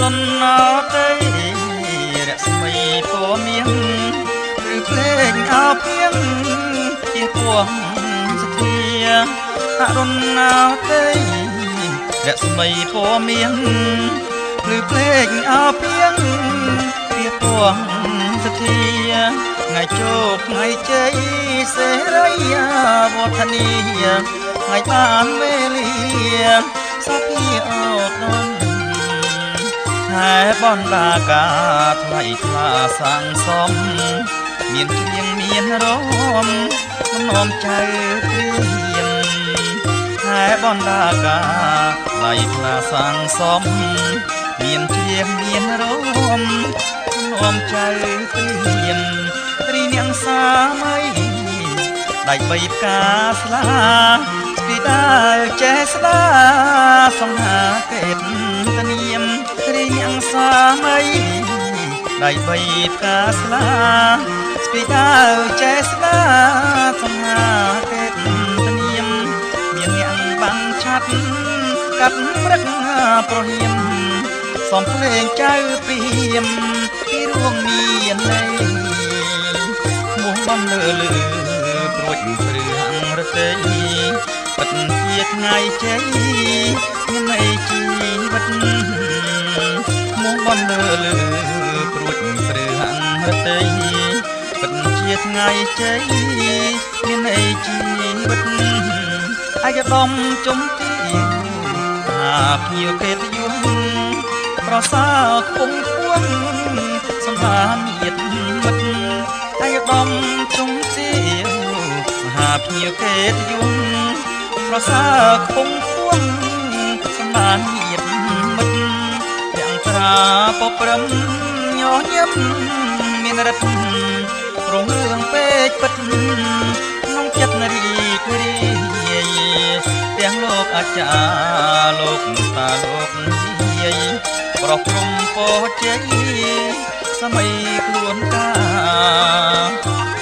រំណោទៅរស្មីពណ៌មាសឬភ្លេងអោភៀងជាពងសទ្ធារំណោទៅរស្មីពណ៌មាសឬភ្លេងអោភៀងជាពងសទ្ធាថ្ងៃជោគថ្ងៃជ័យសេរីវឌ្ឍនីថ្ងៃបានវេលាសុភាអូនហែបណ្ដាការថ្លៃថ្លាសាងសមមានជាងមានរមនាំចៅព្រៀងហែបណ្ដាការថ្លៃថ្លាសាងសមមានជាងមានរមនាំចៅព្រៀងរីនាងសាមៃដៃបីផ្កាស្លាស្ទីដែលចេះស្ដាសង្ហាកេតនាមរីនាងសាមៃដៃបីផ្កាស្លាស្ទីដែលចេះស្ដាសង្ហាកេតនាមមាននាងបាំងឆាត់កាត់ព្រឹកប្រហៀមសំភ្លេងចៅព្រាមពីរួងមានន័យមុំបំលើលើព្រួចព្រឺហង្រតីពិតជាថ្ងៃជ័យមានន័យជីវិតមុំបំលើលើព្រួចព្រឺហង្រតី ពិតជាថ្ងៃជ័យមានន័យជីវិតអាយដំជុំទីអាភ្ញៀវកិត្តិយសប្រសើរគង់គួងសម្បានញាតិមិត្តអាយដំជុំទីមហាភ្ញៀវកិត្តិយសប្រសើរគង់គួងសម្បានញាតិមិត្តទាំងត្រាពព្រឹមញញឹមមានរិទ្ធរងរឿងពេកពិតក្នុងចិត្តរីករាយទាំងលោកអាចារ្យលោកតាលោកយាយប្រោះព្រំពោជ័យសម័យខ្លួនកា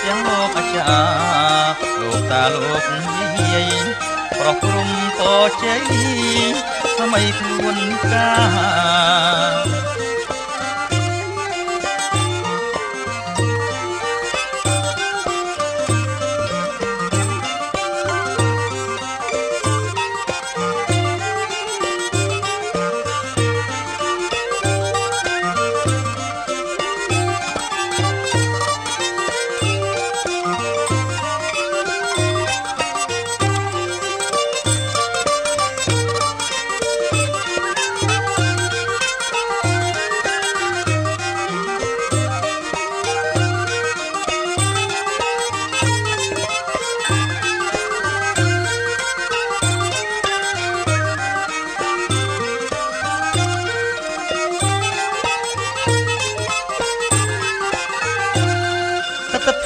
ទាំងលោកអាចារ្យលោកតាលោកយាយប្រោះព្រំពោជ័យសម័យខ្លួនកា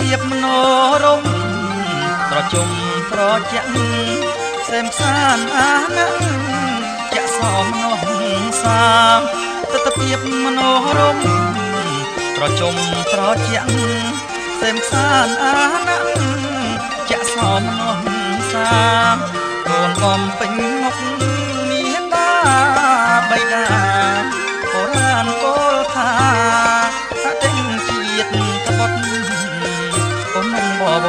ភាពមនោរម្យត្រជុំត្រជាក់សេមសានអាណ័កចាក់សមនោះសាទិដ្ឋភាពមនោរម្យត្រជុំត្រជាក់សេមសានអាណ័កចាក់សមនោះសាកូនបំពេញមុខមានតាបៃតាបុរាណពោលថាអតិងជាតិត្បុតបប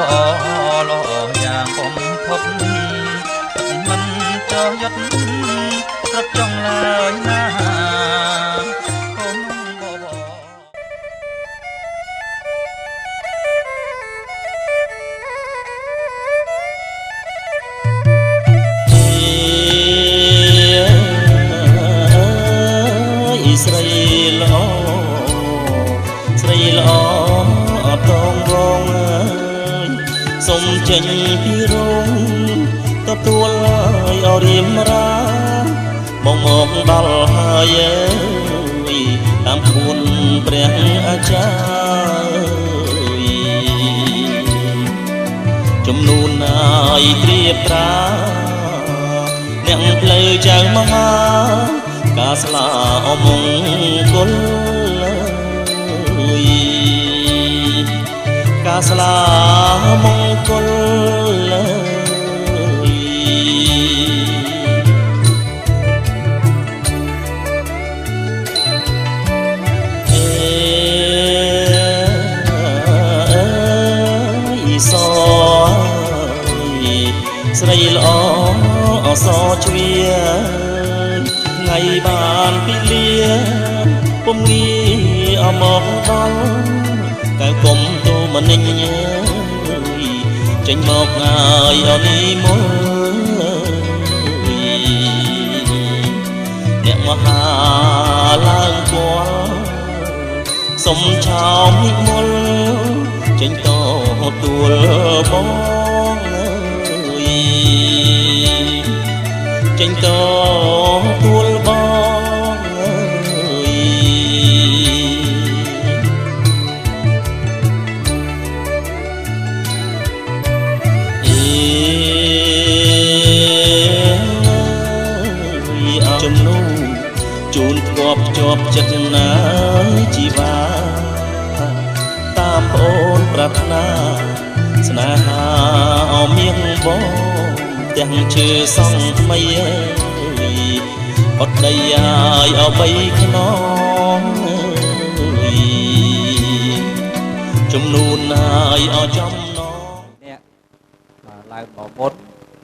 លយ៉ាងបំផុតមិនចោះយត់ស្រាប់ចង់ឡើយណាកូនបបស្រីល្អស្រីល្អអត់តងរងសុំចេញពីរោងទទួលឲ្យអរៀមរាមកដល់ហើយតាមគុណព្រះអាចារ្យចំនួនឲ្យត្រៀបត្រាអ្នកផ្លូវចៅមហាការស្លាអមង្គលការស្លាមង្គលស្រីល្អអសជ្វាថ្ងៃបានពីលាពុំងាអមកដល់កៅគុំទូមនិញចេញមកហើយអនីមលអ្នកមហាឡើងគាល់សុំឆោមនិមលចេញតទួលបងចេញតទួលបងចំនួនជូនធ្គាប់ជាប់ចិត្តណាជីវាតាមប្អូនប្រាថ្នាស្នេហាអមៀងបងទាំងឈើសង់ថ្មីអត់ដីឲ្យអបីខ្នងចំនួនឲ្យអចំណងអ្នកឡើងមកមុន